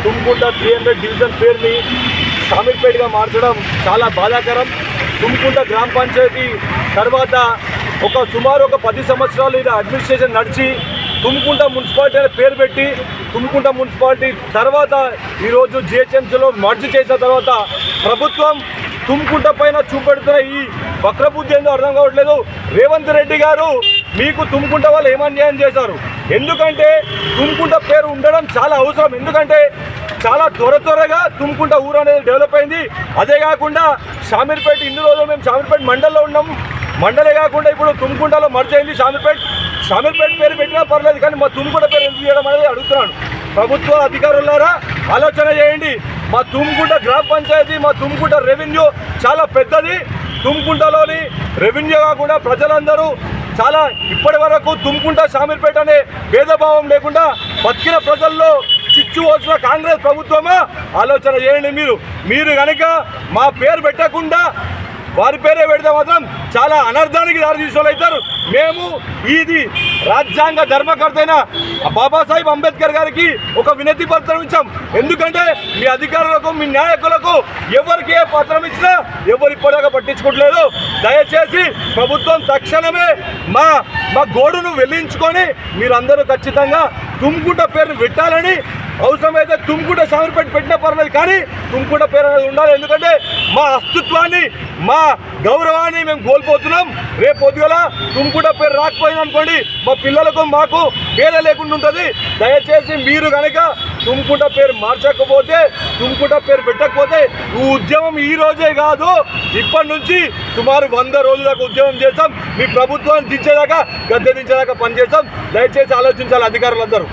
Tumkunta 300 division పేరుని షామీర్పేట్గా మార్చడం చాలా బాధాకరం. తుమ్కుంట గ్రామ పంచాయతీ తర్వాత సుమారు 10 సంవత్సరాలు ఇది అడ్మినిస్ట్రేషన్ నడిచి తుమ్కుంట మున్సిపాలిటీ అనే పేరు పెట్టి తుమ్కుంట మున్సిపాలిటీ తర్వాత ఈరోజు జిహెచ్ఎంసీలో మర్జ్ చేసిన తర్వాత ప్రభుత్వం తుమ్కుంట పైన చూపెడుతున్న ఈ వక్రబుద్ధి ఏందో అర్థం కావట్లేదు. రేవంత్ రెడ్డి గారు మీకు తుమ్కుంట వాళ్ళు ఏమన్యాయం చేశారు? ఎందుకంటే తుమ్కుంట పేరు ఉండడం చాలా అవసరం. ఎందుకంటే చాలా త్వరగా తుమ్కుంట ఊరు అనేది డెవలప్ అయింది. అదే కాకుండా షామీర్పేట ఇన్ని రోజులు మేము షామీర్పేట మండలంలో ఉన్నాం. మండలే కాకుండా ఇప్పుడు తుమ్కుంటలో మర్జ్ అయింది. షామీర్పేట పేరు పెట్టినా పర్లేదు, కానీ మా తుమ్కుంట పేరు ఎందుకు చేయడం అనేది అడుగుతున్నాను. ప్రభుత్వ అధికారులారా ఆలోచన చేయండి. మా తుమ్కుంట గ్రామ పంచాయతీ, మా తుమ్కుంట రెవెన్యూ చాలా పెద్దది. తుమ్కుంటలోని రెవెన్యూ కాకుండా ప్రజలందరూ చాలా ఇప్పటి వరకు తుమ్కుంట షామీర్పేట అనే భేదభావం లేకుండా బతికిన ప్రజల్లో చిచ్చు వచ్చిన కాంగ్రెస్ ప్రభుత్వమా ఆలోచన చేయండి. మీరు కనుక మా పేరు పెట్టకుండా వారి పేరే పెడితే మాత్రం చాలా అనర్థానికి దారితీసేవాళ్ళు అవుతారు. మేము ఇది రాజ్యాంగ ధర్మకర్త అయిన బాబాసాహెబ్ అంబేద్కర్ గారికి ఒక వినతి పత్రం ఇచ్చాం. ఎందుకంటే మీ అధికారులకు, మీ నాయకులకు ఎవరికి ఏ పత్రం ఇచ్చినా ఎవరు ఇప్పటిదాకా పట్టించుకోవట్లేదు. దయచేసి ప్రభుత్వం తక్షణమే మా గోడును వెల్లించుకొని మీరందరూ ఖచ్చితంగా తుమ్కుంట పేరును పెట్టాలని, అవసరమైతే తుమ్కుంట షామీర్పేట పెట్టినా పర్లేదు, కానీ తుమ్కుంట పేరు అనేది ఉండాలి. ఎందుకంటే మా అస్తిత్వాన్ని, మా గౌరవాన్ని మేము కోల్పోతున్నాం. రేపు పొద్దుగల తుమ్కుంట పేరు రాకపోయింది అనుకోండి, మా పిల్లలకు మాకు పేరే లేకుండా ఉంటుంది. దయచేసి మీరు కనుక తుమ్కుంట పేరు మార్చకపోతే, తుమ్కుంట పేరు పెట్టకపోతే ఈ ఉద్యమం ఈ రోజే కాదు, ఇప్పటి నుంచి సుమారు 100 రోజుల దాకా ఉద్యమం చేస్తాం. మీ ప్రభుత్వాన్ని దించేదాకా, గద్దె దించేదాకా పనిచేస్తాం. దయచేసి ఆలోచించాలి అధికారులందరూ.